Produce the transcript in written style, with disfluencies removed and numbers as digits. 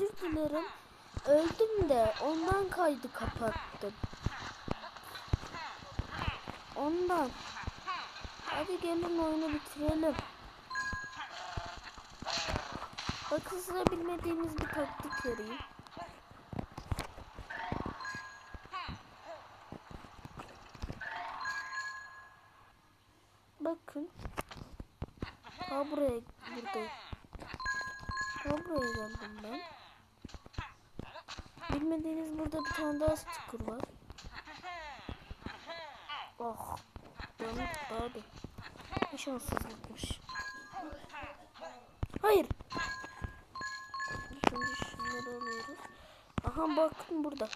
özür dilerim. Öldüm de ondan kaydı kapattım. Ondan. Hadi gelin oyunu bitirelim. Bakın size bilmediğiniz bir taktik vereyim. Bakın. Buradayım. Buraya geldim ben. Bilmediğiniz burada bir tane daha sticker var. Oh. Yanık abi. Ne şanssızlıkmış. Hayır. Şimdi şunları alıyoruz. Aha bakın burada.